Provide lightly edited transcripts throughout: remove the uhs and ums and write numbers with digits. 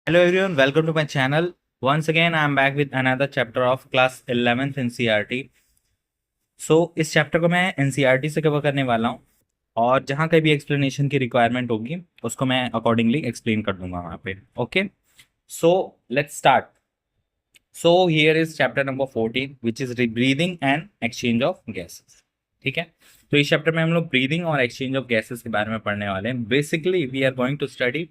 Hello everyone, welcome to my channel. Once again, I am back with another chapter of class 11th NCERT. इस chapter को मैं NCERT से cover करने वाला हूँ और जहाँ कहीं भी एक्सप्लेनेशन की रिक्वायरमेंट होगी उसको मैं अकॉर्डिंगली एक्सप्लेन कर दूंगा वहाँ पे. Okay, so let's start. So here is chapter number 14 which is breathing and exchange of gases. ठीक है, तो इस चैप्टर में हम लोग ब्रीदिंग और एक्सचेंज ऑफ गैसेस के बारे में पढ़ने वाले हैं. Basically we are going to study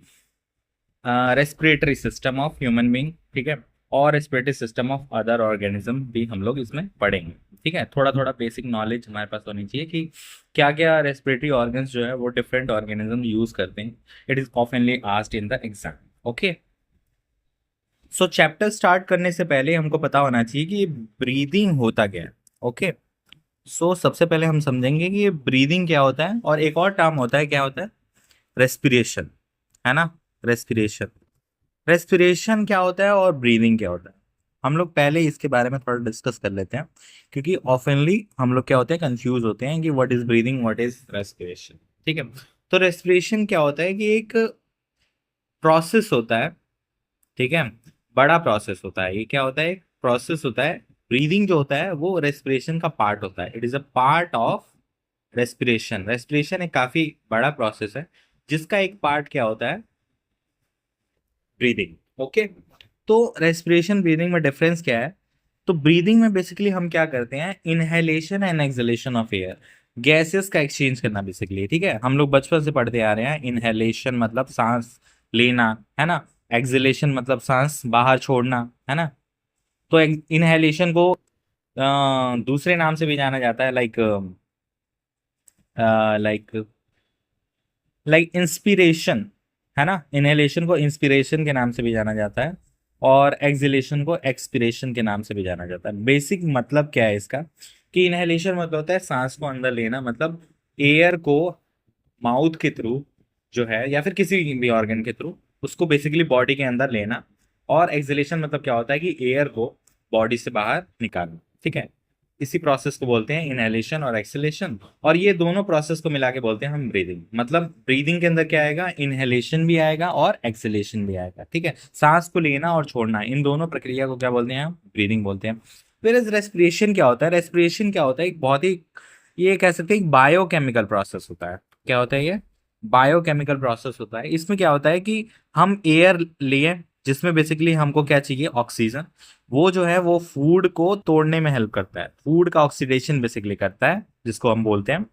respiratory system of human being. ठीक है, और respiratory system of other organism भी हम लोग इसमें पढ़ेंगे. ठीक है, थोड़ा थोड़ा बेसिक नॉलेज हमारे पास होनी चाहिए कि क्या क्या रेस्पिरेटरी ऑर्गन्स जो है वो डिफरेंट ऑर्गेनिज्म यूज करते हैं. It is ऑफनली asked in the exam. Okay, so chapter start करने से पहले हमको पता होना चाहिए कि ब्रीदिंग होता क्या है. ओके, सो सबसे पहले हम समझेंगे कि ये ब्रीदिंग क्या होता है और एक और टर्म होता है, क्या होता है, रेस्पिरेशन. है ना, रेस्पिरेशन. रेस्पिरेशन क्या होता है और ब्रीदिंग क्या होता है, हम लोग पहले इसके बारे में थोड़ा डिस्कस कर लेते हैं, क्योंकि ऑफनली हम लोग क्या होते हैं, कंफ्यूज होते हैं कि what is breathing, what is respiration. ठीक है, तो रेस्पिरेशन क्या होता है कि एक प्रोसेस होता है. ठीक है, बड़ा प्रोसेस होता है. ये क्या होता है, एक प्रोसेस होता है. ब्रीदिंग जो होता है वो रेस्पिरेशन का पार्ट होता है. It is a part of respiration. Respiration एक काफी बड़ा प्रोसेस है जिसका एक पार्ट क्या होता है, ब्रीदिंग. ओके, तो रेस्पिरेशन ब्रीदिंग में डिफरेंस क्या है. तो ब्रीदिंग में बेसिकली हम क्या करते हैं, inhalation and exhalation of air, gases का एक्सचेंज करना बेसिकली. ठीक है, हम लोग बचपन से पढ़ते आ रहे हैं. इनहेलेशन मतलब सांस लेना, है ना. एक्सहेलेशन मतलब सांस बाहर छोड़ना, है ना. तो इनहेलेशन को दूसरे नाम से भी जाना जाता है, लाइक लाइक लाइक इंस्पिरेशन, है ना. इनहेलेशन को इंस्पिरेशन के नाम से भी जाना जाता है और एक्सहेलेशन को एक्सपिरेशन के नाम से भी जाना जाता है. बेसिक मतलब क्या है इसका, कि इनहेलेशन मतलब होता है सांस को अंदर लेना, मतलब एयर को माउथ के थ्रू जो है या फिर किसी भी ऑर्गन के थ्रू उसको बेसिकली बॉडी के अंदर लेना. और एक्सहेलेशन मतलब क्या होता है कि एयर को बॉडी से बाहर निकालना. ठीक है, इसी प्रोसेस को बोलते हैं इनहेलेशन और एक्सहेलेशन. और ये दोनों प्रोसेस को मिला के बोलते हैं हम ब्रीदिंग. मतलब ब्रीदिंग के अंदर क्या आएगा, इनहेलेशन भी आएगा और एक्सहेलेशन भी आएगा. ठीक है, सांस को लेना और छोड़ना, इन दोनों प्रक्रिया को क्या बोलते हैं, हम ब्रीदिंग बोलते हैं. फिर रेस्पिरेशन क्या होता है, रेस्पिरेशन क्या होता है, एक बहुत ही, ये कह सकते हैं बायोकेमिकल प्रोसेस होता है. क्या होता है ये, बायोकेमिकल प्रोसेस होता है. इसमें क्या होता है कि हम एयर लिए जिसमें बेसिकली हमको क्या चाहिए, ऑक्सीजन. वो जो है वो फूड को तोड़ने में हेल्प करता है, फूड का ऑक्सीडेशन बेसिकली करता है जिसको हम बोलते हैं.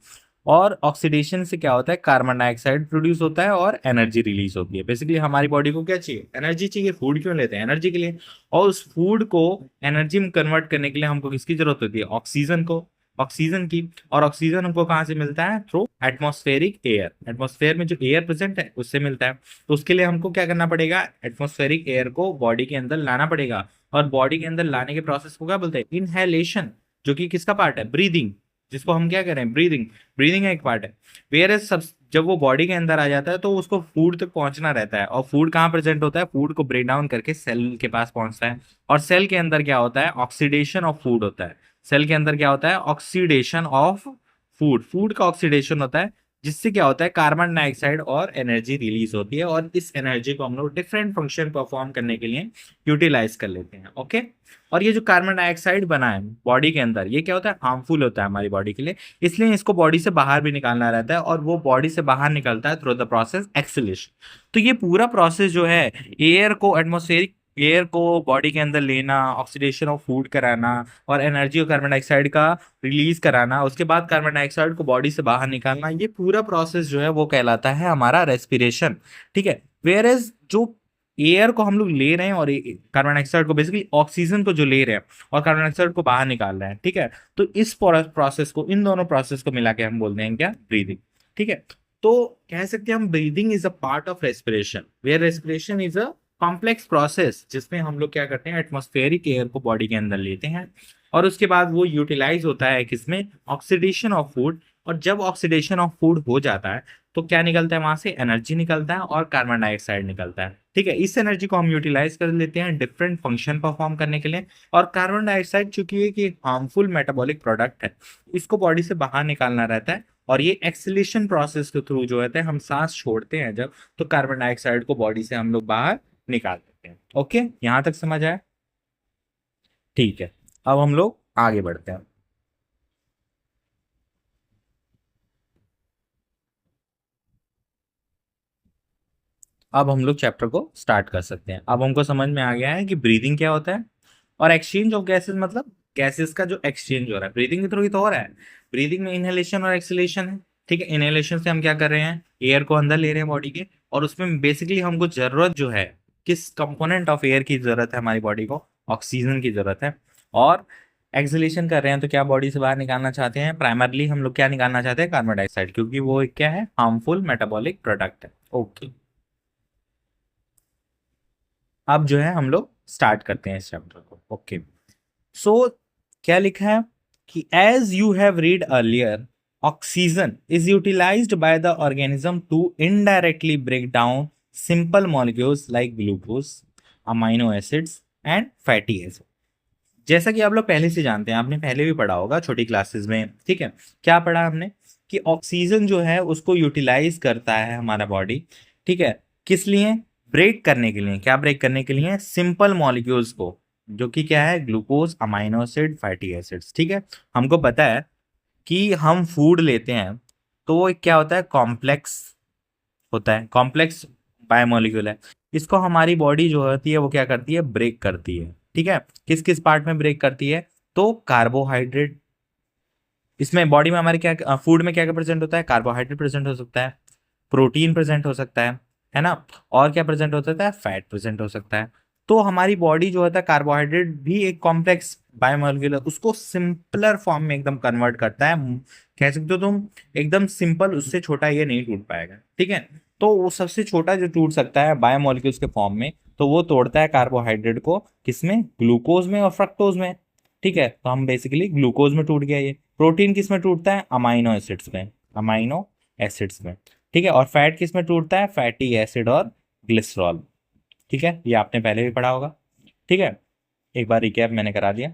और ऑक्सीडेशन से क्या होता है, कार्बन डाइऑक्साइड प्रोड्यूस होता है और एनर्जी रिलीज होती है. बेसिकली हमारी बॉडी को क्या चाहिए, एनर्जी चाहिए. फूड क्यों लेते हैं, एनर्जी के लिए. और उस फूड को एनर्जी में कन्वर्ट करने के लिए हमको किसकी जरूरत होती है, ऑक्सीजन को, ऑक्सीजन की. और ऑक्सीजन हमको कहाँ से मिलता है, थ्रू एटमॉस्फेरिक एयर. एटमॉस्फेयर में जो एयर प्रेजेंट है उससे मिलता है. तो उसके लिए हमको क्या करना पड़ेगा, एटमॉस्फेरिक एयर को बॉडी के अंदर लाना पड़ेगा. और बॉडी के अंदर लाने के प्रोसेस को क्या बोलते हैं, इनहेलेशन, जो कि किसका पार्ट है, ब्रीदिंग, जिसको हम क्या करें, ब्रीदिंग. ब्रीदिंग का एक पार्ट है. वेयर सब जब वो बॉडी के अंदर आ जाता है तो उसको फूड तक पहुंचना रहता है. और फूड कहाँ प्रेजेंट होता है, फूड को ब्रेक डाउन करके सेल के पास पहुंचता है. और सेल के अंदर क्या होता है, ऑक्सीडेशन ऑफ फूड होता है. सेल के अंदर क्या होता है, ऑक्सीडेशन ऑफ फूड, फूड का ऑक्सीडेशन होता है. जिससे क्या होता है, कार्बन डाइऑक्साइड और एनर्जी रिलीज होती है. और इस एनर्जी को हम लोग डिफरेंट फंक्शन परफॉर्म करने के लिए यूटिलाइज कर लेते हैं. ओके, और ये जो कार्बन डाइऑक्साइड बना है बॉडी के अंदर, ये क्या होता है, हार्मफुल होता है हमारी बॉडी के लिए. इसलिए इसको बॉडी से बाहर भी निकालना रहता है और वो बॉडी से बाहर निकलता है थ्रू द प्रोसेस एक्सलेशन. तो ये पूरा प्रोसेस जो है, एयर को, एटमोस्फेरिक एयर को बॉडी के अंदर लेना, ऑक्सीडेशन ऑफ फूड कराना और एनर्जी और कार्बन डाइऑक्साइड का रिलीज कराना, उसके बाद कार्बन डाइऑक्साइड को बॉडी से बाहर निकालना, ये पूरा प्रोसेस जो है वो कहलाता है हमारा रेस्पिरेशन. ठीक है, वेयर एज जो एयर को हम लोग ले रहे हैं और कार्बन डाइऑक्साइड को, बेसिकली ऑक्सीजन को जो ले रहे हैं और कार्बन डाइऑक्साइड को बाहर निकाल रहे हैं. ठीक है, तो इस प्रोसेस को, इन दोनों प्रोसेस को मिला के हम बोलते हैं क्या, ब्रीदिंग. ठीक है, तो कह सकते हैं हम breathing is a part of respiration, where respiration is a complex process जिसमें हम लोग क्या करते हैं, एटमॉस्फेरिक एयर को बॉडी के अंदर लेते हैं और उसके बाद वो यूटिलाइज होता है किसमें, ऑक्सीडेशन ऑफ फूड. और जब ऑक्सीडेशन ऑफ फूड हो जाता है तो क्या निकलता है वहां से, एनर्जी निकलता है और कार्बन डाइऑक्साइड निकलता है. ठीक है, इस एनर्जी को हम यूटिलाइज कर लेते हैं डिफरेंट फंक्शन परफॉर्म करने के लिए. और कार्बन डाइऑक्साइड चूंकि एक हार्मफुल मेटाबॉलिक प्रोडक्ट है, इसको बॉडी से बाहर निकालना रहता है. और ये एक्सलेशन प्रोसेस के थ्रू जो होता है, हम सांस छोड़ते हैं जब, तो कार्बन डाइऑक्साइड को बॉडी से हम लोग बाहर निकालते हैं. ओके, यहां तक समझ आया? ठीक है, अब हम लोग आगे बढ़ते हैं। अब हम लोग चैप्टर को स्टार्ट कर सकते हैं। अब हमको समझ में आ गया है कि ब्रीदिंग क्या होता है और एक्सचेंज ऑफ गैसेस मतलब गैसेस का जो एक्सचेंज हो रहा है ब्रीदिंग के थ्रू ही तो हो रहा है। ब्रीदिंग में इनहेलेशन और एक्सहेलेशन है। ठीक है, इनहेलेशन से हम क्या कर रहे हैं, एयर को अंदर ले रहे हैं बॉडी के, और उसमें बेसिकली हमको जरूरत जो है, किस कंपोनेंट ऑफ एयर की जरूरत है हमारी बॉडी को, ऑक्सीजन की जरूरत है। और एक्सहेलेशन कर रहे हैं तो क्या बॉडी से बाहर निकालना चाहते हैं, प्राइमरली हम लोग क्या निकालना चाहते हैं, कार्बन डाइऑक्साइड, क्योंकि वो एक क्या है, हार्मफुल मेटाबॉलिक प्रोडक्ट है। ओके, अब जो है हम लोग स्टार्ट करते हैं इस चैप्टर को। ओके, सो क्या लिखा है कि as you have read earlier, oxygen is utilised by the organism to indirectly break down simple molecules like glucose, amino acids and fatty acid. जैसा कि आप लोग पहले से जानते हैं, आपने पहले भी पढ़ा होगा छोटी क्लासेस में। ठीक है, क्या पढ़ा हमने कि ऑक्सीजन जो है उसको यूटिलाइज करता है हमारा बॉडी। ठीक है, किस लिए, ब्रेक करने के लिए। क्या ब्रेक करने के लिए, सिंपल मॉलिक्यूल्स को, जो कि क्या है, glucose, amino acid, fatty acids. ठीक है, हमको पता है कि हम फूड लेते हैं तो वो क्या होता है, कॉम्प्लेक्स होता है, कॉम्प्लेक्स बायोमोलिक्यूल है। इसको हमारी बॉडी जो होती है वो क्या करती है, ब्रेक करती है। ठीक है, किस किस पार्ट में ब्रेक करती है, तो कार्बोहाइड्रेट, इसमें बॉडी में हमारे क्या, फूड में क्या क्या प्रेजेंट होता है, कार्बोहाइड्रेट प्रेजेंट हो सकता है, प्रोटीन प्रेजेंट हो सकता है ना, और क्या प्रेजेंट हो सकता है, फैट प्रेजेंट हो सकता है। तो हमारी बॉडी जो होता है, कार्बोहाइड्रेट भी एक कॉम्प्लेक्स बायोमोलिक्यूल है, उसको सिंपलर फॉर्म में एकदम कन्वर्ट करता है। कह सकते हो तुम, एकदम सिंपल, उससे छोटा ये नहीं टूट पाएगा। ठीक है, तो वो सबसे छोटा जो टूट सकता है बायोमोलिक्यूल्स के फॉर्म में, तो वो तोड़ता है कार्बोहाइड्रेट को, किसमें, ग्लूकोज में और फ्रक्टोज में। ठीक है, तो हम बेसिकली ग्लूकोज में टूट गया ये। प्रोटीन किस में टूटता है, अमाइनो एसिड्स में, अमाइनो एसिड्स में। ठीक है, और फैट किस में टूटता है, फैटी एसिड और ग्लिसरॉल। ठीक है, ये आपने पहले भी पढ़ा होगा। ठीक है, एक बार रिकैप मैंने करा दिया।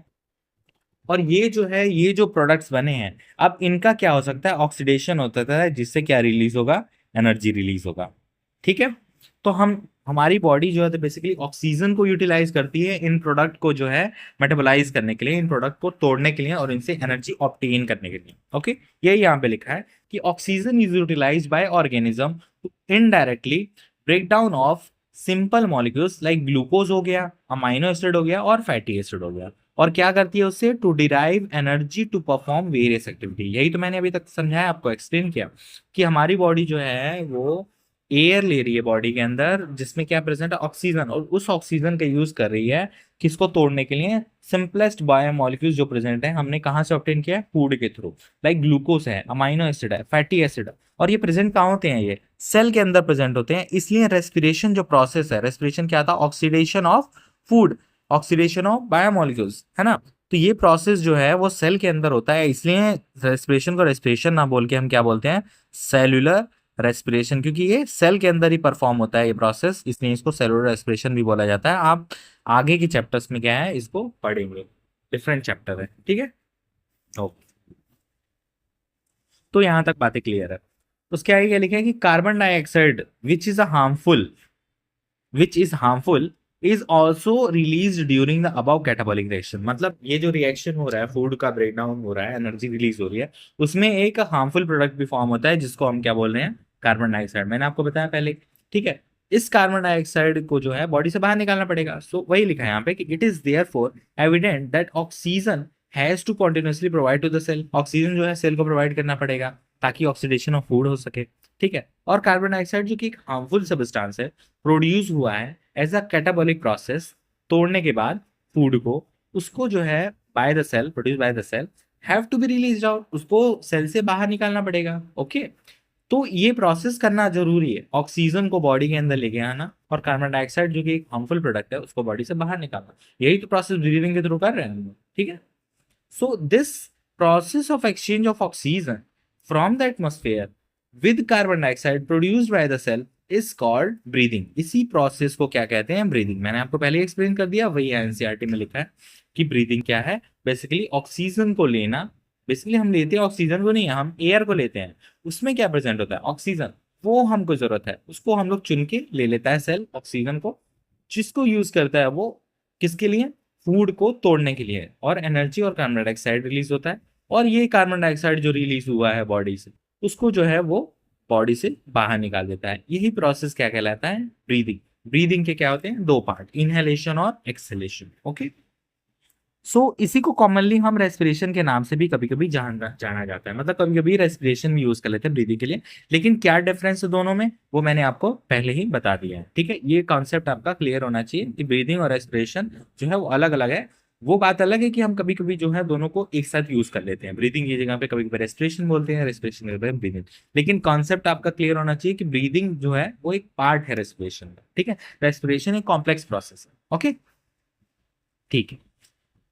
और ये जो है, ये जो प्रोडक्ट्स बने हैं, अब इनका क्या हो सकता है, ऑक्सीडेशन होता है, जिससे क्या रिलीज होगा, एनर्जी रिलीज होगा। ठीक है, तो हम, हमारी बॉडी जो है तो बेसिकली ऑक्सीजन को यूटिलाइज करती है इन प्रोडक्ट को जो है मेटाबोलाइज करने के लिए, इन प्रोडक्ट को तोड़ने के लिए और इनसे एनर्जी ऑब्टेन करने के लिए। ओके, यही यहाँ पे लिखा है कि oxygen is utilise by organism to indirectly break down of simple molecules like glucose हो गया, अमाइनो एसिड हो गया और फैटी एसिड हो गया। और क्या करती है उससे, to derive energy to perform various activity. यही तो मैंने अभी तक समझाया, आपको एक्सप्लेन किया कि हमारी बॉडी जो है वो एयर ले रही है बॉडी के अंदर, जिसमें क्या प्रेजेंट है, ऑक्सीजन, और उस ऑक्सीजन का यूज कर रही है किसको तोड़ने के लिए, सिंपलेस्ट बायोमोलिक्यूल्स जो प्रेजेंट है, हमने कहाँ से ऑब्टेन किया है, फूड के थ्रू। लाइक ग्लूकोज है, अमाइनो एसिड है, फैटी एसिड है। और ये प्रेजेंट कहाँ होते हैं, ये सेल के अंदर प्रेजेंट होते हैं। इसलिए रेस्पिरेशन जो प्रोसेस है, रेस्पिरेशन क्या था, oxidation of food, oxidation of biomolecules, है ना। तो ये प्रोसेस जो है वो सेल के अंदर होता है, इसलिए रेस्पिरेशन को रेस्पिरेशन ना बोल के हम क्या बोलते हैं, सेल्यूलर रेस्पिरेशन, क्योंकि ये सेल के अंदर ही परफॉर्म होता है ये प्रोसेस, इसलिए इसको सेलुलर रेस्पिरेशन भी बोला जाता है। आप आगे के चैप्टर्स में क्या है, इसको पढ़ेंगे, डिफरेंट चैप्टर है। ठीक है, ओके, तो यहां तक बातें क्लियर है। उसके आगे क्या लिखा है कि carbon dioxide which is harmful is also release during the above catabolic reaction. मतलब ये जो रिएक्शन हो रहा है, फूड का ब्रेक डाउन हो रहा है, एनर्जी रिलीज हो रही है, उसमें एक हार्मफुल प्रोडक्ट भी फॉर्म होता है, जिसको हम क्या बोल रहे हैं, कार्बन डाइऑक्साइड। मैंने आपको बताया पहले। ठीक है, इस कार्बन डाइऑक्साइड को जो है बॉडी से बाहर निकालना पड़ेगा। सो वही लिखा है यहाँ पे कि it is therefore evident that oxygen has to continuously provide to the cell. Oxygen जो है सेल को प्रोवाइड करना पड़ेगा ताकि ऑक्सीडेशन ऑफ फूड हो सके। ठीक है, और कार्बन डाइऑक्साइड जो कि एक हार्मफुल सब्सटेंस है, प्रोड्यूस हुआ है एज अ कैटाबॉलिक प्रोसेस, तोड़ने के बाद फूड को, उसको जो है by the cell, produce by the cell, have to be release out, उसको सेल से बाहर निकालना पड़ेगा। ओके, तो ये प्रोसेस करना जरूरी है, ऑक्सीजन को बॉडी के अंदर लेके आना और कार्बन डाइऑक्साइड जो कि एक हार्मफुल प्रोडक्ट है उसको बॉडी से बाहर निकालना। यही तो प्रोसेस ब्रीदिंग के थ्रू कर रहे हैं हम लोग। ठीक है, so this process of exchange of oxygen from the atmosphere with carbon dioxide produced by the cell is called breathing। इसी प्रोसेस को क्या कहते हैं, ब्रीदिंग। मैंने आपको पहले एक्सप्लेन कर दिया, वही एनसीईआरटी में लिखा है कि ब्रीदिंग क्या है, बेसिकली ऑक्सीजन को लेना। बेसिकली हम लेते हैं ऑक्सीजन को नहीं, हम एयर को लेते हैं, उसमें क्या प्रेजेंट होता है, ऑक्सीजन, वो हमको जरूरत है, उसको हम लोग चुन के ले लेता है सेल, ऑक्सीजन को, जिसको यूज करता है वो किसके लिए, फूड को तोड़ने के लिए, और एनर्जी और कार्बन डाइऑक्साइड रिलीज होता है, और ये कार्बन डाइऑक्साइड जो रिलीज हुआ है बॉडी से उसको जो है वो बॉडी से बाहर निकाल देता है। यही प्रोसेस क्या कहलाता है, ब्रीदिंग। ब्रीदिंग के क्या होते हैं, दो पार्ट, इनहेलेशन और एक्सहेलेशन। ओके, सो इसी को कॉमनली हम रेस्पिरेशन के नाम से भी कभी कभी जाना जाता है, मतलब कभी कभी रेस्पिरेशन भी यूज कर लेते हैं ब्रीदिंग के लिए। लेकिन क्या डिफरेंस है दोनों में, वो मैंने आपको पहले ही बता दिया है। ठीक है, ये कॉन्सेप्ट आपका क्लियर होना चाहिए कि ब्रीदिंग और रेस्पिरेशन जो है वो अलग अलग है। वो बात अलग है कि हम कभी कभी जो है दोनों को एक साथ यूज कर लेते हैं, ब्रीदिंग की जगह पे कभी कभी रेस्पिरेशन बोलते हैं, रेस्पिरेशन की जगह ब्रीदिंग। लेकिन कॉन्सेप्ट आपका क्लियर होना चाहिए कि ब्रीदिंग जो है वो एक पार्ट है रेस्पिरेशन का। ठीक है, रेस्पिरेशन एक कॉम्प्लेक्स प्रोसेस है। ओके, ठीक है।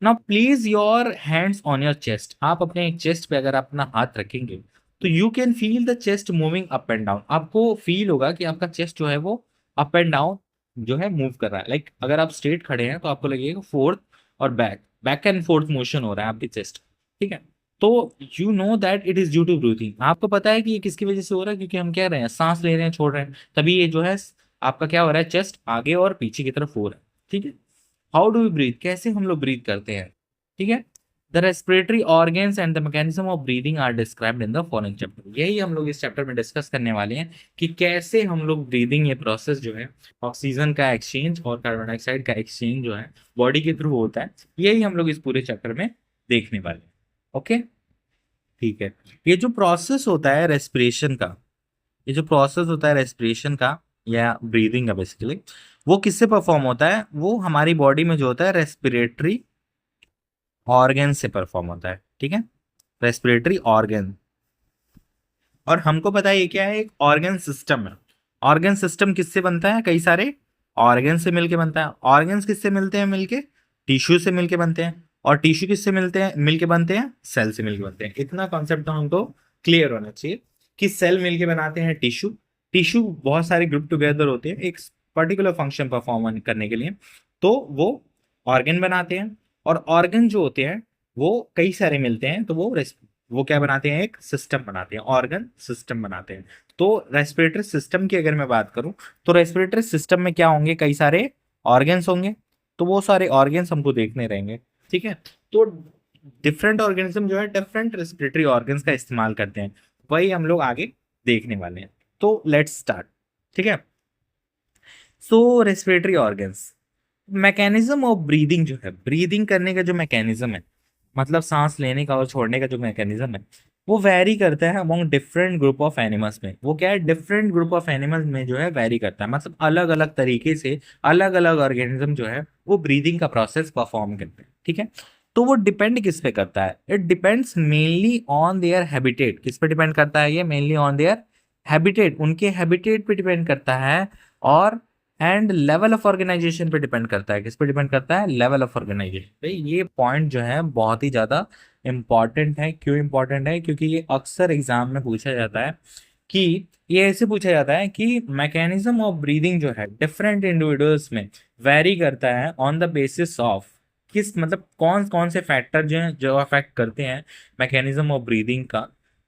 Now place your hands on your chest. आप अपने चेस्ट पे अगर आप अपना हाथ रखेंगे तो you can feel the chest moving up and down. आपको फील होगा कि आपका चेस्ट जो है वो अप एंड डाउन जो है मूव कर रहा है। लाइक अगर आप स्ट्रेट खड़े हैं तो आपको लगेगा फोर्थ और बैक एंड फोर्थ मोशन हो रहा है आपके चेस्ट। ठीक है, तो you know that it is due to breathing. आपको पता है कि ये किसकी वजह से हो रहा है, क्योंकि हम कह रहे हैं सांस ले रहे हैं छोड़ रहे हैं, तभी ये जो है आपका क्या हो रहा है, चेस्ट आगे और पीछे की तरफ हो रहा है। ठीक है, हाउ डू वी ब्रीथ, कैसे हम लोग ब्रीथ करते हैं। ठीक है, the respiratory organs and the mechanism of breathing are described in the following chapter. यही हम लोग इस चैप्टर में डिस्कस करने वाले हैं कि कैसे हम लोग ब्रीदिंग, ये प्रोसेस जो है ऑक्सीजन का एक्सचेंज और कार्बन डाइऑक्साइड का एक्सचेंज जो है बॉडी के थ्रू होता है, यही हम लोग इस पूरे चैप्टर में देखने वाले हैं। ओके, ठीक है। ये जो प्रोसेस होता है रेस्पिरेशन का, ये जो प्रोसेस होता है रेस्पिरेशन का या ब्रीदिंग का बेसिकली, वो किससे परफॉर्म होता है, वो हमारी बॉडी में जो होता है रेस्पिरेटरी ऑर्गन से परफॉर्म होता है। ठीक है, रेस्पिरेटरी ऑर्गन। और हमको पता है ये क्या है, एक ऑर्गन सिस्टम है। ऑर्गन सिस्टम किससे बनता है, कई सारे ऑर्गन से मिलके बनता है। ऑर्गन्स किससे मिलते हैं, मिलके टिश्यू से मिलके बनते हैं। और टिश्यू किससे मिलते हैं, मिलके बनते हैं सेल से मिलके बनते हैं। इतना कॉन्सेप्ट तो हमको क्लियर होना चाहिए कि सेल मिलके बनाते हैं टिश्यू। टिश्यू बहुत सारे ग्रुप टुगेदर होते हैं एक पर्टिकुलर फंक्शन परफॉर्म करने के लिए, तो वो ऑर्गन बनाते हैं। और ऑर्गन जो होते हैं वो कई सारे मिलते हैं, तो वो क्या बनाते हैं, एक सिस्टम बनाते हैं, ऑर्गन सिस्टम बनाते हैं। तो रेस्पिरेटरी सिस्टम की अगर मैं बात करूं तो रेस्पिरेटरी सिस्टम में क्या होंगे, कई सारे ऑर्गन्स होंगे, तो वो सारे ऑर्गन्स हमको देखने रहेंगे। ठीक है, तो डिफरेंट ऑर्गेनिज्म जो है डिफरेंट रेस्पिरेटरी ऑर्गन्स का इस्तेमाल करते हैं, वही हम लोग आगे देखने वाले हैं। तो लेट्स स्टार्ट। ठीक है, so respiratory organs, mechanism of breathing जो है, ब्रीदिंग करने का जो मैकेनिज्म है, मतलब सांस लेने का और छोड़ने का जो मैकेनिज्म है, वो वैरी करता है among different group of animals में। वो क्या है, डिफरेंट ग्रुप ऑफ एनिमल्स में जो है वैरी करता है, मतलब अलग अलग तरीके से अलग अलग ऑर्गेनिज्म जो है वो ब्रीदिंग का प्रोसेस परफॉर्म करते हैं। ठीक है, तो वो डिपेंड किस पे करता है, it depends mainly on their habitat. किस पे डिपेंड करता है ये, मेनली ऑन देयर हैबिटेट, उनके हैबिटेट पे डिपेंड करता है। और एंड लेवल ऑफ ऑर्गेनाइजेशन पे डिपेंड करता है, किस पे डिपेंड करता है, लेवल ऑफ ऑर्गेनाइजेशन पे। ये पॉइंट जो है बहुत ही ज्यादा इंपॉर्टेंट है। क्यों इंपॉर्टेंट है, क्योंकि ये अक्सर एग्जाम में पूछा जाता है कि ये ऐसे पूछा जाता है कि मैकेनिज्म ऑफ ब्रीदिंग जो है डिफरेंट इंडिविजुअल्स में वेरी करता है ऑन द बेसिस ऑफ, किस मतलब कौन कौन से फैक्टर जो है जो अफेक्ट करते हैं मैकेनिज्म ऑफ ब्रीदिंग का,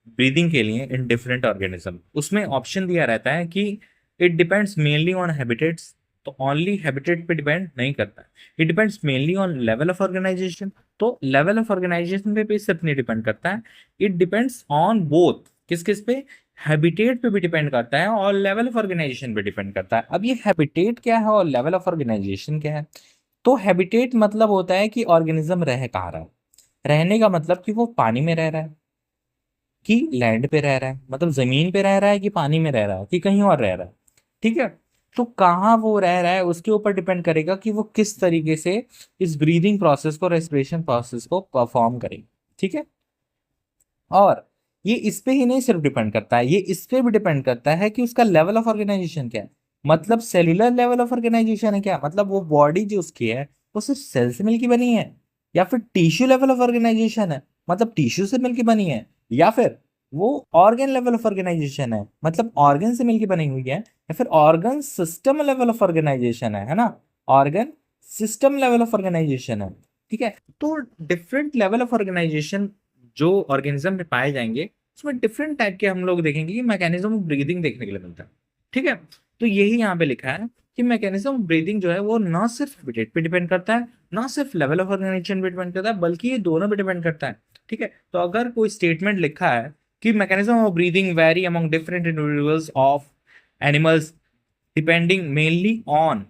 ब्रीदिंग के लिए इन डिफरेंट ऑर्गेनिज्म। उसमें ऑप्शन दिया रहता है कि it depends mainly on habitats, तो ओनली हैबिटेट पे डिपेंड नहीं करता है। It depends mainly on level of organization, तो लेवल ऑफ ऑर्गेनाइजेशन पे भी सिर्फ नहीं डिपेंड करता है। इट डिपेंड्स ऑन बोथ, किस किस पे, हैबिटेट पे भी डिपेंड करता है और लेवल ऑफ ऑर्गेनाइजेशन पे डिपेंड करता है। अब ये हैबिटेट क्या है और लेवल ऑफ ऑर्गेनाइजेशन क्या है, तो हैबिटेट मतलब होता है कि ऑर्गेनिज्म रह कहाँ रहा है। रहने का मतलब कि वो पानी में रह रहा है कि लैंड पे रह रहा है, मतलब जमीन पे रह रहा है कि पानी में रह रहा है कि कहीं और रह रहा है। ठीक है, तो कहाँ वो रह रहा है उसके ऊपर डिपेंड करेगा कि वो किस तरीके से इस ब्रीदिंग प्रोसेस को, रेस्पिरेशन प्रोसेस को परफॉर्म करेगा। ठीक है, और ये इस पे ही नहीं सिर्फ डिपेंड करता है, ये इस पे भी डिपेंड करता है कि उसका लेवल ऑफ ऑर्गेनाइजेशन क्या है। मतलब सेल्यूलर लेवल ऑफ ऑर्गेनाइजेशन है क्या, मतलब वो बॉडी जो उसकी है वो सिर्फ सेल से मिलकर बनी है, या फिर टिश्यू लेवल ऑफ ऑर्गेनाइजेशन है, मतलब टिश्यू से मिलकर बनी है, या फिर वो ऑर्गन लेवल ऑफ ऑर्गेनाइजेशन है, मतलब ऑर्गन से मिलकर बनी हुई है, या फिर organ system level of organization है ना, organ system level of organization है। ठीक है, तो डिफरेंट लेवल ऑफ ऑर्गेनाइजेशन जो ऑर्गेनिज्म में पाए जाएंगे उसमें डिफरेंट टाइप के हम लोग देखेंगे कि मैकेनिज्म ऑफ ब्रीदिंग देखने के लिए मिलता है। ठीक है, तो यही यहाँ पे लिखा है कि मैकेनिज्म ऑफ ब्रीदिंग जो है वो ना सिर्फ हैबिटेट पे डिपेंड करता है, ना सिर्फ लेवल ऑफ ऑर्गेनाइजेशन पे डिपेंड करता है, बल्कि ये दोनों पे डिपेंड करता है। ठीक है, तो अगर कोई स्टेटमेंट लिखा है कि mechanism of breathing very among different individuals of animals depending mainly on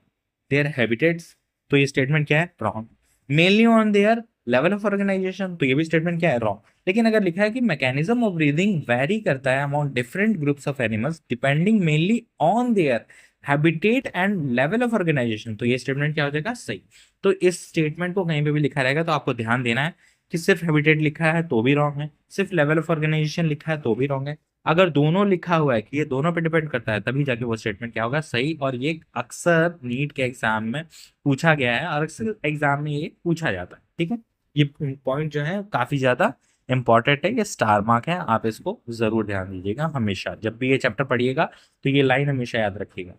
their habitats, तो ये स्टेटमेंट क्या है? Wrong. Mainly on their level of organization, तो ये भी स्टेटमेंट क्या है? रॉन्ग। लेकिन अगर लिखा है कि मैकेनिज्म ऑफ ब्रीदिंग वेरी करता है among different groups of animals depending mainly on their habitat and level of organization, तो ये स्टेटमेंट क्या हो जाएगा? सही। तो इस स्टेटमेंट को कहीं पे भी लिखा रहेगा तो आपको ध्यान देना है कि सिर्फ हैबिटेट लिखा है तो भी रॉन्ग है, सिर्फ लेवल ऑफ ऑर्गेनाइजेशन लिखा है तो भी रॉन्ग है। अगर दोनों लिखा हुआ है कि ये दोनों पे डिपेंड करता है, तभी जाके वो स्टेटमेंट क्या होगा? सही। और ये अक्सर नीट के एग्जाम में पूछा गया है और अक्सर एग्जाम में ये पूछा जाता है। ठीक है, ये पॉइंट जो है काफी ज्यादा इंपॉर्टेंट है, ये स्टार मार्क है, आप इसको जरूर ध्यान दीजिएगा हमेशा जब भी ये चैप्टर पढ़िएगा, तो ये लाइन हमेशा याद रखिएगा।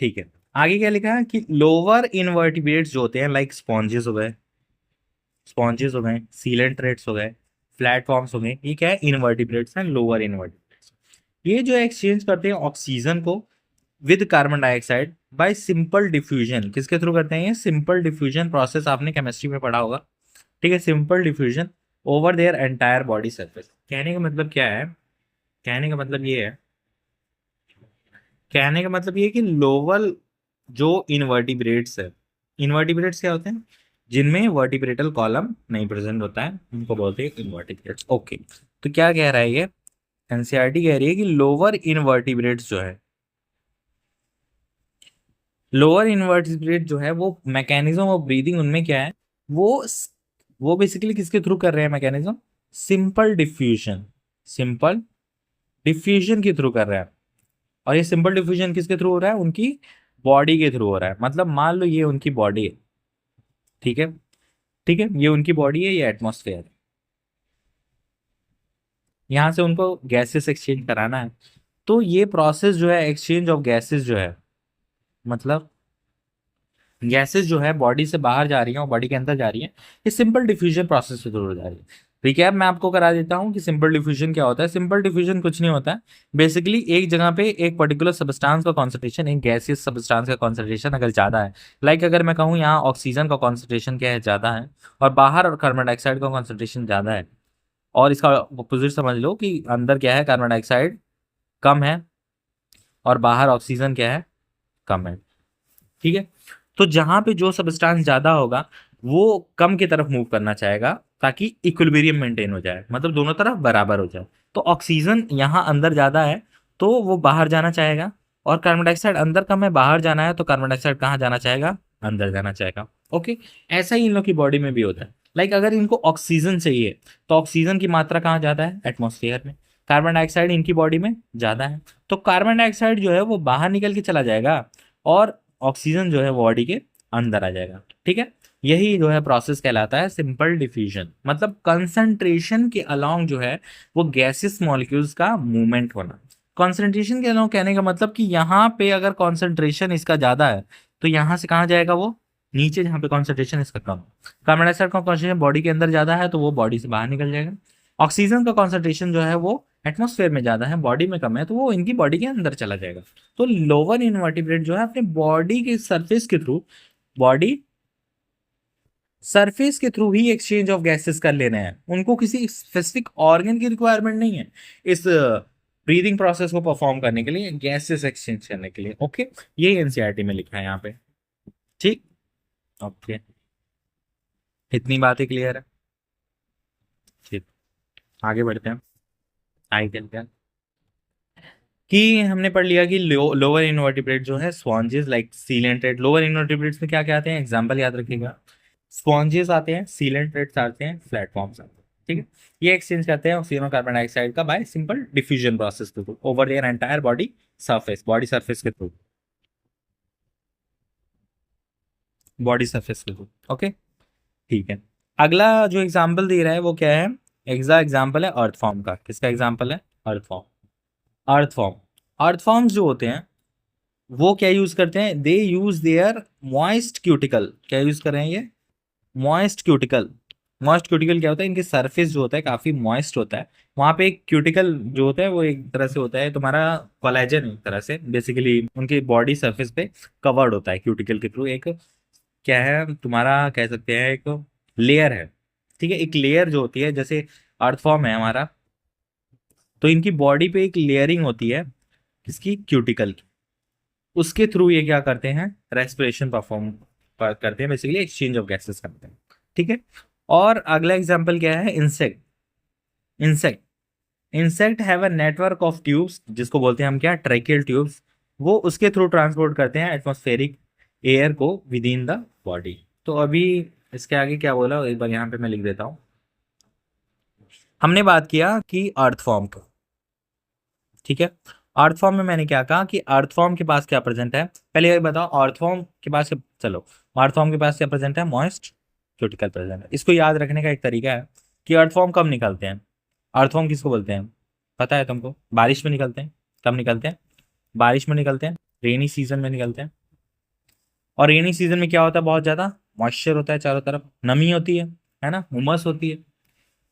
ठीक है, आगे क्या लिखा है कि लोअर इनवर्टिब्रेट्स जो होते हैं लाइक स्पॉन्जेस हो गए, सीलेंट्रेट्स हो गए, प्लेटफॉर्म्स हो गए, ये क्या है? इनवर्टिब्रेट्स हैं, लोअर इनवर्टिब्रेट्स। ये जो एक्सचेंज करते हैं ऑक्सीजन को with carbon dioxide bye simple diffusion, किसके थ्रू करते हैं? ये सिंपल डिफ्यूजन प्रोसेस, आपने केमिस्ट्री में पढ़ा होगा। ठीक है, simple diffusion over their entire body surface. कहने का मतलब क्या है? कहने का मतलब ये है, कहने का मतलब ये है कि लोअर जो इनवर्टिब्रेट्स है, इनवर्टिब्रेट्स क्या होते हैं? जिनमें वर्टिब्रेटल कॉलम नहीं प्रेजेंट होता है, उनको बोलते हैं इनवर्टिब्रेट्स। ओके, तो क्या कह रहा है ये? एनसीईआरटी कह रही है कि लोअर इनवर्टिब्रेट्स जो है, लोअर इनवर्टिब्रेट जो है वो मैकेनिज्म ऑफ ब्रीदिंग उनमें क्या है? वो वो बेसिकली किसके थ्रू कर रहे हैं mechanism? Simple diffusion, simple diffusion के थ्रू कर रहे हैं। और ये सिंपल डिफ्यूजन किसके थ्रू हो रहा है? उनकी बॉडी के थ्रू हो रहा है। मतलब मान लो ये उनकी बॉडी है, ठीक है, ठीक है, ये उनकी बॉडी है, ये एटमॉस्फेयर है, यहाँ से उनको गैसेस एक्सचेंज कराना है। तो ये प्रोसेस जो है एक्सचेंज ऑफ गैसेस जो है, मतलब गैसेस जो है बॉडी से बाहर जा रही है और बॉडी के अंदर जा रही है, ये सिंपल डिफ्यूजन प्रोसेस से दूर हो जा रही है। रिकैप मैं आपको करा देता हूँ कि सिंपल डिफ्यूजन क्या होता है। सिंपल डिफ्यूजन कुछ नहीं होता है, बेसिकली एक जगह पे एक पर्टिकुलर सब्सटेंस का कॉन्सेंट्रेशन, एक गैसियस सब्सटेंस का कॉन्सेंट्रेशन अगर ज्यादा है, लाइक अगर मैं कहूँ यहाँ ऑक्सीजन का कॉन्सेंट्रेशन क्या है? ज्यादा है, और बाहर और कार्बन डाइऑक्साइड का कॉन्सेंट्रेशन ज्यादा है, और इसका अपोजिट समझ लो कि अंदर क्या है? कार्बन डाइऑक्साइड कम है और बाहर ऑक्सीजन क्या है? कम है। ठीक है, तो जहां पे जो सब्सटेंस ज्यादा होगा वो कम की तरफ मूव करना चाहेगा ताकि इक्विलिब्रियम मेंटेन हो जाए, मतलब दोनों तरफ बराबर हो जाए। तो ऑक्सीजन यहाँ अंदर ज्यादा है तो वो बाहर जाना चाहेगा, और कार्बन डाइऑक्साइड अंदर कम है, बाहर जाना है, तो कार्बन डाइऑक्साइड कहाँ जाना चाहेगा? अंदर जाना चाहेगा। ओके, ऐसा ही इन लोग की बॉडी में भी होता है। लाइक अगर इनको ऑक्सीजन चाहिए तो ऑक्सीजन की मात्रा कहाँ ज्यादा है? एटमॉस्फेयर में। कार्बन डाइऑक्साइड इनकी बॉडी में ज्यादा है, तो कार्बन डाइऑक्साइड जो है वो बाहर निकल के चला जाएगा और ऑक्सीजन जो है बॉडी के अंदर आ जाएगा। ठीक है, यही जो है प्रोसेस कहलाता है सिंपल डिफ्यूजन, मतलब कंसंट्रेशन के अलोंग जो है वो गैसेस मॉलिक्यूल्स का मूवमेंट होना। कंसंट्रेशन के अलोंग कहने का मतलब कि यहाँ पे अगर कंसंट्रेशन इसका ज्यादा है तो यहाँ से कहाँ जाएगा? वो नीचे, जहाँ पे कंसंट्रेशन इसका कम। कार्बन डाइऑक्साइड का कंसंट्रेशन बॉडी के अंदर ज्यादा है तो वो बॉडी से बाहर निकल जाएगा। ऑक्सीजन का कंसंट्रेशन जो है वो एटमॉस्फेयर में ज्यादा है, बॉडी में कम है, तो वो इनकी बॉडी के अंदर चला जाएगा। तो लोअर इनवर्टिब्रेट जो है अपने बॉडी के सरफेस के थ्रू, बॉडी सरफेस के through he exchange of gases कर लेने हैं, उनको किसी स्पेसिफिक ऑर्गन की रिक्वायरमेंट नहीं है इस ब्रीदिंग प्रोसेस को परफॉर्म करने के लिए, गैसेस एक्सचेंज करने के लिए। ओके, ये एनसीईआरटी में लिखा है यहाँ पे। ठीक, ओके, इतनी बातें क्लियर है? ठीक, आगे बढ़ते हैं। आगे चलते हैं कि हमने पढ़ लिया कि लोअर इनवर्टिब्रेट जो है sponges like coelenterate. Lower invertebrates में क्या क्या आते हैं? एग्जांपल याद रखिएगा, स्पॉन्जेस आते हैं, सीलेंट्रेट्स आते हैं, प्लेटफॉर्म्स आते हैं। ठीक है, ये एक्सचेंज करते हैं ऑक्सीजन और कार्बन डाइऑक्साइड का बाय सिंपल डिफ्यूजन प्रोसेस के through over their entire body surface, body surface के थ्रू, बॉडी सरफेस के थ्रू। ओके, ठीक है, अगला जो एग्जाम्पल दे रहा है वो क्या है? एग्जाम्पल है अर्थ फॉर्म का। किसका एग्जाम्पल है? अर्थ फॉर्म। अर्थ फॉर्म, अर्थ फॉर्म्स जो होते हैं वो क्या यूज करते हैं? दे यूज देयर मॉइस्ट क्यूटिकल। क्या यूज कर रहे हैं ये? मॉइस्ट क्यूटिकल मॉइस्ट क्यूटिकल क्या होता है, इनकी सरफेस जो होता है काफी मॉइस्ट होता है, वहां पे एक क्यूटिकल जो होता है वो एक तरह से होता है तुम्हारा कोलेजन, एक तरह से बेसिकली उनकी बॉडी सरफेस पे कवर्ड होता है क्यूटिकल के थ्रू, एक क्या है तुम्हारा कह सकते हैं एक लेयर है। ठीक है, एक लेयर जो होती है, जैसे अर्थ फॉर्म है हमारा, तो इनकी बॉडी पे एक लेयरिंग होती है किसकी, क्यूटिकल की, उसके थ्रू ये क्या करते हैं, रेस्पिरेशन परफॉर्म करते हैं, बेसिकली एक्सचेंज ऑफ गैसेस करते हैं। ठीक है, और अगला एग्जांपल क्या है, insect. Insect insect have a network of tubes, जिसको बोलते हैं हम क्या, ट्रैकियल ट्यूब्स, वो उसके थ्रू ट्रांसपोर्ट करते हैं एटमॉस्फेरिक एयर को विद इन द बॉडी। तो अभी इसके आगे क्या बोला, एक बार यहाँ पे मैं लिख देता हूँ। हमने बात किया कि अर्थ फॉर्म का, ठीक है, अर्थ फॉर्म में मैंने क्या कहा कि अर्थ फॉर्म के पास क्या प्रेजेंट है, पहले ये बताओ अर्थ फॉर्म के पास चलो, अर्थ फॉर्म के पास क्या प्रेजेंट है, मॉइस्ट क्यूटिकल प्रेजेंट है। इसको याद रखने का एक तरीका है कि अर्थ फॉर्म कब निकलते हैं, अर्थ फॉर्म किसको बोलते हैं, पता है तुमको, बारिश में निकलते हैं। कब निकलते हैं, बारिश में निकलते हैं, रेनी सीजन में निकलते हैं। और रेनी सीजन में क्या होता है, बहुत ज्यादा मॉइस्चर होता है, चारों तरफ नमी होती है ना, उमस होती है।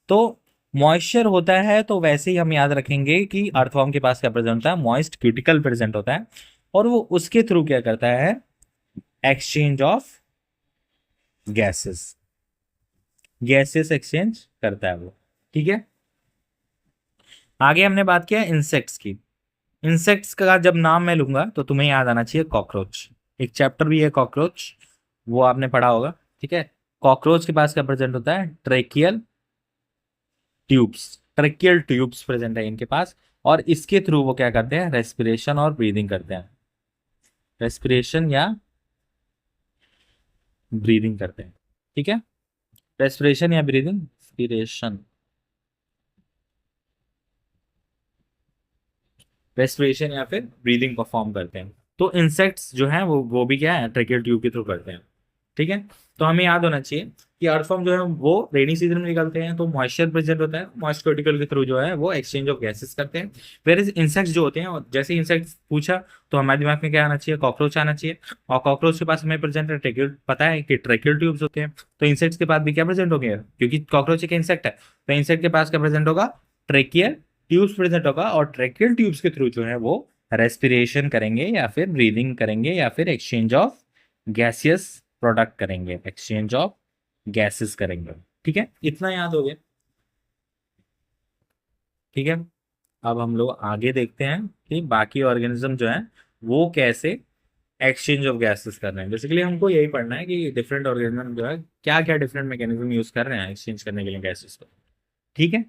तो मॉइस्चर होता है, तो वैसे ही हम याद रखेंगे कि अर्थवर्म के पास क्या प्रेजेंट होता है, मॉइस्ट क्यूटिकल प्रेजेंट होता है, और वो उसके थ्रू क्या करता है, exchange of gases, gases exchange करता है वो। ठीक है, आगे हमने बात किया इंसेक्ट्स की। इंसेक्ट्स का जब नाम मैं लूंगा तो तुम्हें याद आना चाहिए कॉकरोच, एक चैप्टर भी है कॉकरोच, वो आपने पढ़ा होगा। ठीक है, कॉकरोच के पास क्या प्रेजेंट होता है, ट्यूब्स ट्रैकियल ट्यूब्स प्रेजेंट है इनके पास, और इसके थ्रू वो क्या करते हैं, रेस्पिरेशन और ब्रीदिंग करते हैं, रेस्पिरेशन या ब्रीदिंग करते हैं। ठीक है, रेस्पिरेशन या ब्रीदिंग, रेस्पिरेशन, रेस्पिरेशन या फिर ब्रीदिंग परफॉर्म करते हैं। तो इंसेक्ट्स जो हैं वो भी क्या है, ट्रैकियल ट्यूब के थ्रू करते हैं। ठीक है, तो हमें याद होना चाहिए कि अर्थवर्म जो है वो रेनी सीजन में निकलते हैं, तो मॉइस्चर प्रेजेंट होता है, मॉइस्ट क्यूटिकल के थ्रू जो है वो एक्सचेंज ऑफ गैसेस करते हैं। वेर इज इंसेक्ट्स जो होते हैं, और जैसे इंसेक्ट्स पूछा तो हमारे दिमाग में क्या आना चाहिए, कॉकरोच आना चाहिए, और कॉकरोच के पास हमें प्रेजेंट है ट्रैकियल, पता है कि ट्रैकियल ट्यूब्स होते हैं, तो इंसेक्ट्स के पास भी क्या प्रेजेंट हो गया, क्योंकि कॉकरोच एक इंसेक्ट है, तो इंसेक्ट के पास क्या प्रेजेंट होगा, ट्रैकियल ट्यूब्स प्रेजेंट होगा, और ट्रैकियल ट्यूब्स के थ्रू जो है वो रेस्पिरेशन करेंगे या फिर ब्रीदिंग करेंगे या फिर एक्सचेंज ऑफ गैसियस प्रोडक्ट करेंगे, एक्सचेंज ऑफ गैसेस करेंगे। ठीक है, इतना याद हो गया। ठीक है, अब हम लोग आगे देखते हैं कि बाकी ऑर्गेनिज्म जो है वो कैसे एक्सचेंज ऑफ गैसेस कर रहे हैं। बेसिकली हमको यही पढ़ना है कि डिफरेंट ऑर्गेनिज्म जो है क्या क्या डिफरेंट मैकेनिज्म यूज कर रहे हैं एक्सचेंज करने के लिए गैसेस को। ठीक है,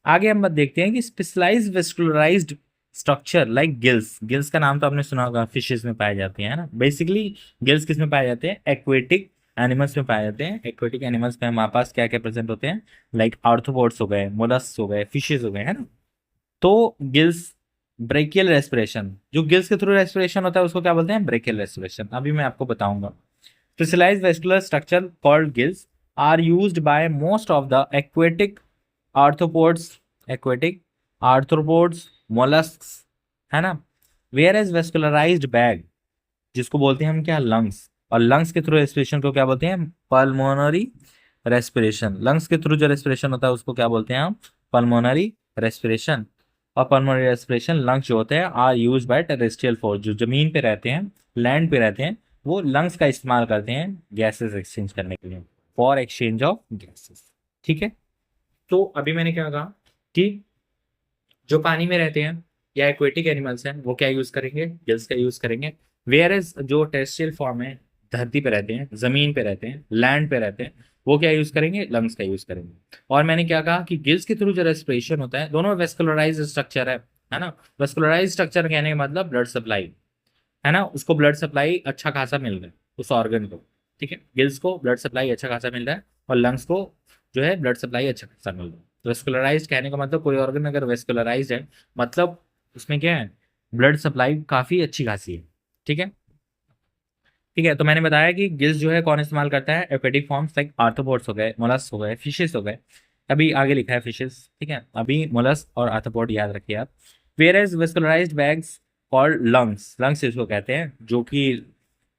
आगे हम बात देखते हैं कि specialized vascularized structure like gills, gills का नाम तो आपने सुना होगा, फिशेस में पाए जाते हैं, है ना। बेसिकली गिल्स किस में पाए जाते हैं, एक्वेटिक एनिमल्स में पाए जाते हैं। एक्वेटिक एनिमल्स में हमारे पास क्या क्या प्रेजेंट होते हैं, लाइक आर्थ्रोपोड्स हो गए, मोलस्क हो गए, फिशेस हो गए, है ना। तो गिल्स, ब्रेकियल रेस्पिरेशन, जो गिल्स के थ्रू रेस्पिरेशन होता है उसको क्या बोलते हैं, ब्रेकियल रेस्पिरेशन, अभी मैं आपको बताऊंगा। Specialized vascular structure called gills are used by most of the aquatic arthropods, aquatic arthropods, molluscs, है ना। वेयर एज वेस्कुलराइज्ड बैग, जिसको बोलते हैं हम क्या, लंग्स, और लंग्स के थ्रू रेस्पिरेशन को क्या बोलते हैं, पल्मोनरी रेस्पिरेशन। लंग्स के थ्रू जो रेस्पिरेशन होता है उसको क्या बोलते हैं हम, पल्मोनरी रेस्पिरेशन। और पल्मोनरी रेस्पिरेशन लंग्स जो होते हैं are use by terrestrial forms, जो जमीन पे रहते हैं, लैंड पे रहते हैं, वो लंग्स का इस्तेमाल करते हैं गैसेस एक्सचेंज करने के लिए, फॉर एक्सचेंज ऑफ गैसेस। ठीक है, तो अभी मैंने क्या कहा कि जो पानी में रहते हैं या एक्वेटिक एनिमल्स हैं वो क्या यूज करेंगे, गिल्स का यूज करेंगे। वेयर एज जो टेरेस्ट्रियल फॉर्म है, धरती पे रहते हैं, जमीन पे रहते हैं, लैंड पे रहते हैं, वो क्या यूज करेंगे, लंग्स का यूज करेंगे। और मैंने क्या कहा कि गिल्स के थ्रू जो रेस्पिरेशन होता है, दोनों वेस्कुलराइज स्ट्रक्चर है ना। वेस्कुलराइज स्ट्रक्चर कहने का मतलब ब्लड सप्लाई, है ना, उसको ब्लड सप्लाई अच्छा खासा मिल रहा है उस ऑर्गन को। ठीक है, गिल्स को ब्लड सप्लाई अच्छा खासा मिल रहा है, और लंग्स को जो है ब्लड सप्लाई अच्छा खासा मिल रहा है। वेस्कुलराइज कहने का मतलब कोई ऑर्गन अगर वेस्कुलराइज है, मतलब उसमें क्या है, ब्लड सप्लाई काफी अच्छी खासी है। ठीक है, ठीक है, तो मैंने बताया कि गिल्स जो है कौन इस्तेमाल करता है, एक्वेटिक फॉर्म्स लाइक आर्थ्रोपोड्स हो गए, मोलस्क हो गए, फिशेस हो गए। अभी आगे लिखा है फिशेस, ठीक है, अभी मोलस्क और आर्थ्रोपोड याद रखिए आप। Whereas vascularized bags called lungs, lungs इसको कहते हैं, जो कि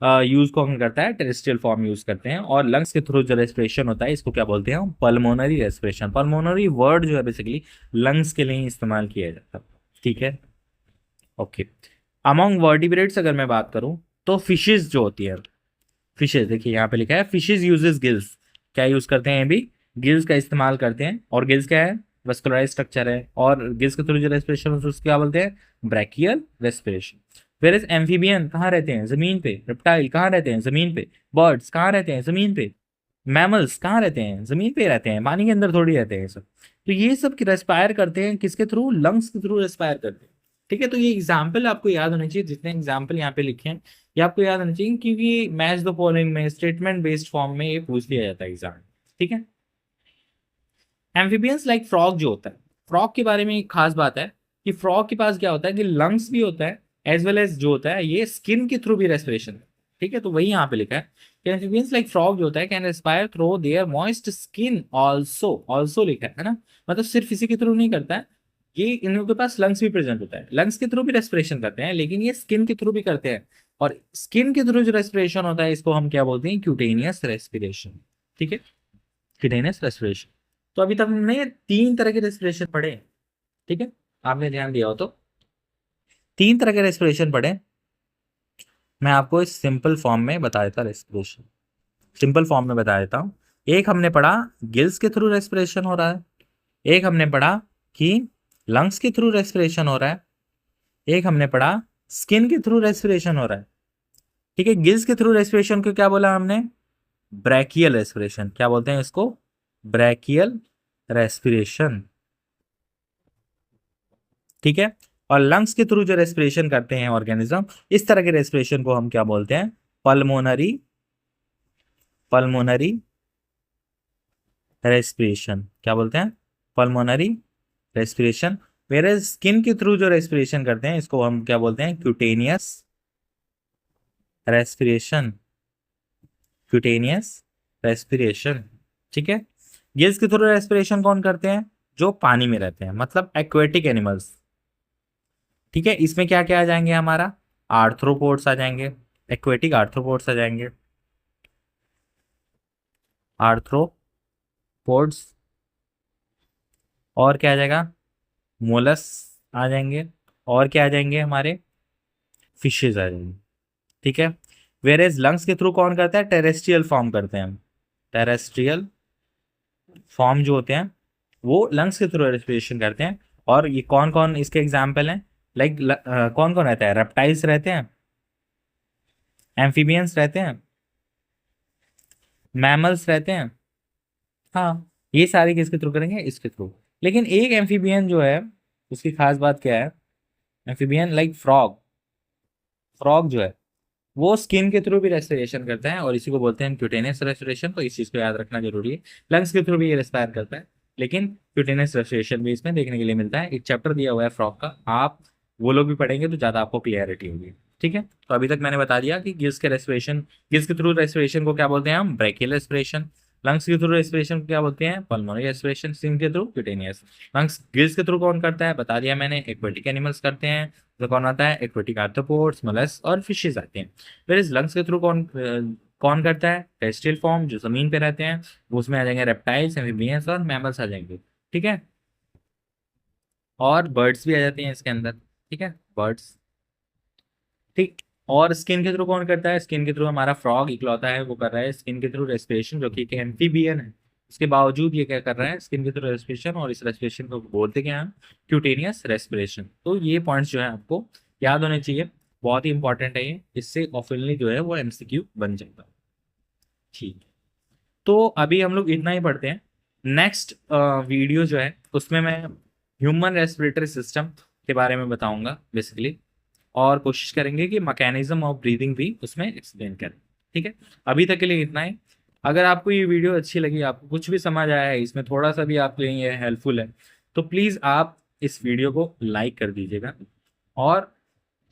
यूज कौन करता है, टेरेस्ट्रियल फॉर्म यूज करते हैं। और लंग्स के थ्रू जो रेस्पिरेशन होता है इसको क्या बोलते हैं, पल्मोनरी रेस्पिरेशन। पल्मोनरी वर्ड जो है बेसिकली लंग्स के लिए ही इस्तेमाल किया जाता है, ठीक है। ओके, अमॉन्ग वर्टिब्रेट्स अगर मैं बात करूं तो फिशेज जो होती है, फिशेज देखिए यहाँ पे लिखा है फिशेज यूजेस गिल्स, क्या यूज करते हैं अभी, गिल्स का इस्तेमाल करते हैं। और गिल्स क्या है, वस्कुलराइज स्ट्रक्चर है, और गिल्स के थ्रू जो रेस्पिरेशन होता है उसको क्या बोलते हैं, ब्रैकियल रेस्पिरेशन। फिर इस एम्फीबियन कहाँ रहते हैं, जमीन पे। रेप्टाइल कहाँ रहते हैं, जमीन पे। बर्ड्स कहाँ रहते हैं, जमीन पे। मैमल्स कहाँ रहते हैं, जमीन पे रहते हैं, पानी के अंदर थोड़ी रहते हैं ये सब। तो ये सब रेस्पायर करते हैं किसके थ्रू, लंग्स के थ्रू रेस्पायर करते हैं, ठीक है। तो ये एग्जाम्पल आपको याद होने चाहिए, जितने एग्जाम्पल यहाँ पे लिखे हैं ये आपको याद होना चाहिए, क्योंकि मैच द फॉलोइंग में स्टेटमेंट बेस्ड फॉर्म में ये पूछ लिया जाता है एग्जाम, ठीक है। एम्फीबियंस लाइक फ्रॉग जो होता है, फ्रॉग के बारे में एक खास बात है कि फ्रॉग के पास क्या होता है कि लंग्स भी होता है, एज वेल एज जो होता है ये स्किन के थ्रू भी रेस्पिरेशन, ठीक है। तो वही यहाँ पे लिखा है कि एम्फीबियंस लाइक फ्रॉग जो होता है can respire through their moist skin also, also लिखा है ना, मतलब सिर्फ इसी के थ्रू नहीं करता है, ये इन लोगों के पास लंग्स भी प्रेजेंट होता है, लंग्स के थ्रू भी रेस्पिरेशन करते हैं, लेकिन ये स्किन के थ्रू भी करते हैं। और स्किन के थ्रू जो रेस्पिरेशन होता है इसको हम क्या बोलते हैं, क्यूटेनियस रेस्पिरेशन, ठीक है, क्यूटेनियस रेस्पिरेशन। तो अभी तक हमने 3 तरह के रेस्पिरेशन पढ़े, ठीक है, आपने ध्यान दिया हो तो 3 तरह के रेस्पिरेशन पढ़े। मैं आपको इस सिंपल फॉर्म में बता देता, रेस्पिरेशन सिंपल फॉर्म में बता देता हूँ। एक हमने पढ़ा गिल्स के थ्रू रेस्पिरेशन हो रहा है, एक हमने पढ़ा कि लंग्स के थ्रू रेस्पिरेशन हो रहा है, एक हमने पढ़ा स्किन के थ्रू रेस्पिरेशन हो रहा है, ठीक है। गिल्स के थ्रू रेस्पिरेशन को क्या बोला हमने, ब्रैकियल रेस्पिरेशन, क्या बोलते हैं इसको, ब्रैकियल रेस्पिरेशन, ठीक है। और लंग्स के थ्रू जो रेस्पिरेशन करते हैं ऑर्गेनिज्म, इस तरह के रेस्पिरेशन को हम क्या बोलते हैं, पल्मोनरी, पल्मोनरी रेस्पिरेशन, क्या बोलते हैं, पल्मोनरी रेस्पिरेशन। वेरे स्किन के थ्रू जो रेस्पिरेशन करते हैं इसको हम क्या बोलते हैं, क्यूटेनियस रेस्पिरेशन, क्यूटेनियस रेस्पिरेशन, ठीक है। गिल्स के थ्रू रेस्पिरेशन कौन करते हैं, जो पानी में रहते हैं, मतलब एक्वेटिक एनिमल्स, ठीक है। इसमें क्या क्या आ जाएंगे हमारा, आर्थ्रोपोड्स आ जाएंगे, एक्वेटिक आर्थ्रोपोड्स आ जाएंगे, आर्थ्रोपोड्स। और क्या आ जाएगा, मोलस आ जाएंगे, और क्या आ जाएंगे हमारे, फिशेज आ जाएंगे, ठीक है। वेरेज लंग्स के थ्रू कौन करता है, टेरेस्ट्रियल फॉर्म करते हैं हम, टेरेस्ट्रियल फॉर्म जो होते हैं वो लंग्स के थ्रू रेस्पिरेशन करते हैं। और ये कौन कौन इसके एग्जाम्पल हैं, लाइक कौन कौन रहता है, रेप्टाइल्स रहते हैं, एम्फीबियंस रहते हैं, मैमल्स रहते हैं, हाँ, ये सारे किसके थ्रू करेंगे, इसके थ्रू। लेकिन एक एम्फीबियन जो है उसकी खास बात क्या है, एम्फीबियन लाइक फ्रॉग, फ्रॉग जो है वो स्किन के थ्रू भी रेस्पिरेशन करता है, और इसी को बोलते हैं क्यूटेनियस रेस्पिरेशन। तो इस चीज को याद रखना जरूरी है, लंग्स के थ्रू भी ये रेस्पायर करता है, लेकिन क्यूटेनियस रेस्पिरेशन भी इसमें देखने के लिए मिलता है। एक चैप्टर दिया हुआ है फ्रॉग का, आप वो लोग भी पढ़ेंगे तो ज्यादा आपको क्लियरिटी होगी, ठीक है। तो अभी तक मैंने बता दिया कि गिल्स के रेस्पिरेशन, गिल्स के थ्रू रेस्पिरेशन को क्या बोलते हैं हम, ब्रैकियल रेस्पिरेशन। लंग्स के थ्रू रेस्पिरेशन को क्या बोलते हैं, पल्मोनरी रेस्पिरेशन। स्किन के थ्रू क्यूटेनियस। लंग्स गिल्स के थ्रू कौन करता है, बता दिया मैंने, एक्वेटिक एनिमल्स करते हैं। तो कौन आता है, एक्वेटिक आर्थ्रोपोड्स, मोलस्क और फिशेज आते हैं। फिर इस लंग्स के थ्रू कौन कौन करता है, टेरेस्ट्रियल फॉर्म जो जमीन पे रहते हैं, वो उसमें आ जाएंगे रेप्टाइल्स, एम्फीबियंस और मैमल्स आ जाएंगे, ठीक है। और बर्ड्स भी आ जाते हैं इसके अंदर, ठीक है, बर्ड्स, ठीक। और स्किन के थ्रू कौन करता है, स्किन के थ्रू हमारा फ्रॉग इकलौता है वो कर रहा है स्किन के थ्रू रेस्पिरेशन, जो कि एक एम्फीबियन है। उसके बावजूद ये क्या कर रहा है, स्किन के थ्रू रेस्पिरेशन, और इस रेस्पिरेशन को बोलते क्या है, क्यूटेनियस रेस्पिरेशन। तो ये पॉइंट्स जो है आपको याद होने चाहिए, बहुत ही इंपॉर्टेंट है ये, इससे ऑफिनली जो है वो एमसीक्यू बन जाएगा, ठीक। तो अभी हम लोग इतना ही पढ़ते हैं। नेक्स्ट वीडियो जो है उसमें मैं ह्यूमन रेस्पिरेटरी सिस्टम के बारे में बताऊंगा बेसिकली, और कोशिश करेंगे कि मैकेनिज्म ऑफ ब्रीदिंग भी उसमें एक्सप्लेन करें, ठीक है। अभी तक के लिए इतना ही। अगर आपको ये वीडियो अच्छी लगी, आपको कुछ भी समझ आया है इसमें, थोड़ा सा भी आपके लिए ये हेल्पफुल है, तो प्लीज़ आप इस वीडियो को लाइक कर दीजिएगा और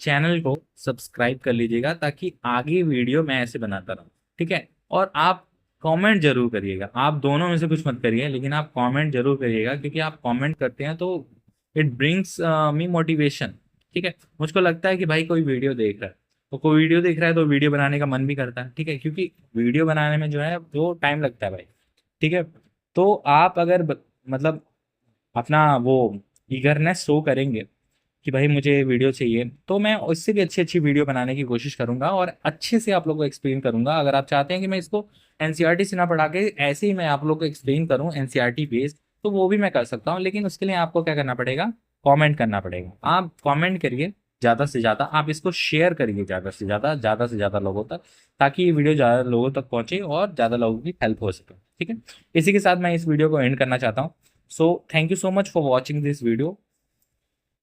चैनल को सब्सक्राइब कर लीजिएगा, ताकि आगे वीडियो मैं ऐसे बनाता रहूँ, ठीक है। और आप कमेंट जरूर करिएगा, आप दोनों में से कुछ मत करिए, लेकिन आप कमेंट जरूर करिएगा, क्योंकि आप कमेंट करते हैं तो इट ब्रिंग्स मी मोटिवेशन, ठीक है। मुझको लगता है कि भाई कोई वीडियो देख रहा है, तो कोई वीडियो देख रहा है तो वीडियो बनाने का मन भी करता है, ठीक है, क्योंकि वीडियो बनाने में जो है वो टाइम लगता है भाई, ठीक है। तो आप अगर मतलब अपना वो ईगरनेस शो करेंगे कि भाई मुझे वीडियो चाहिए, तो मैं उससे भी अच्छी अच्छी वीडियो बनाने की कोशिश करूंगा और अच्छे से आप लोगों को एक्सप्लेन करूंगा। अगर आप चाहते हैं कि मैं इसको एनसीईआरटी से ना पढ़ा के ऐसे ही मैं आप लोग को एक्सप्लेन करूं एनसीईआरटी बेस्ड, तो वो भी मैं कर सकता हूं, लेकिन उसके लिए आपको क्या करना पड़ेगा, कमेंट करना पड़ेगा। आप कमेंट करिए ज़्यादा से ज़्यादा, आप इसको शेयर करिए ज़्यादा से ज़्यादा लोगों तक, ताकि ये वीडियो ज़्यादा लोगों तक पहुंचे और ज़्यादा लोगों की हेल्प हो सके, ठीक है। इसी के साथ मैं इस वीडियो को एंड करना चाहता हूँ। So thank you so much for watching this video.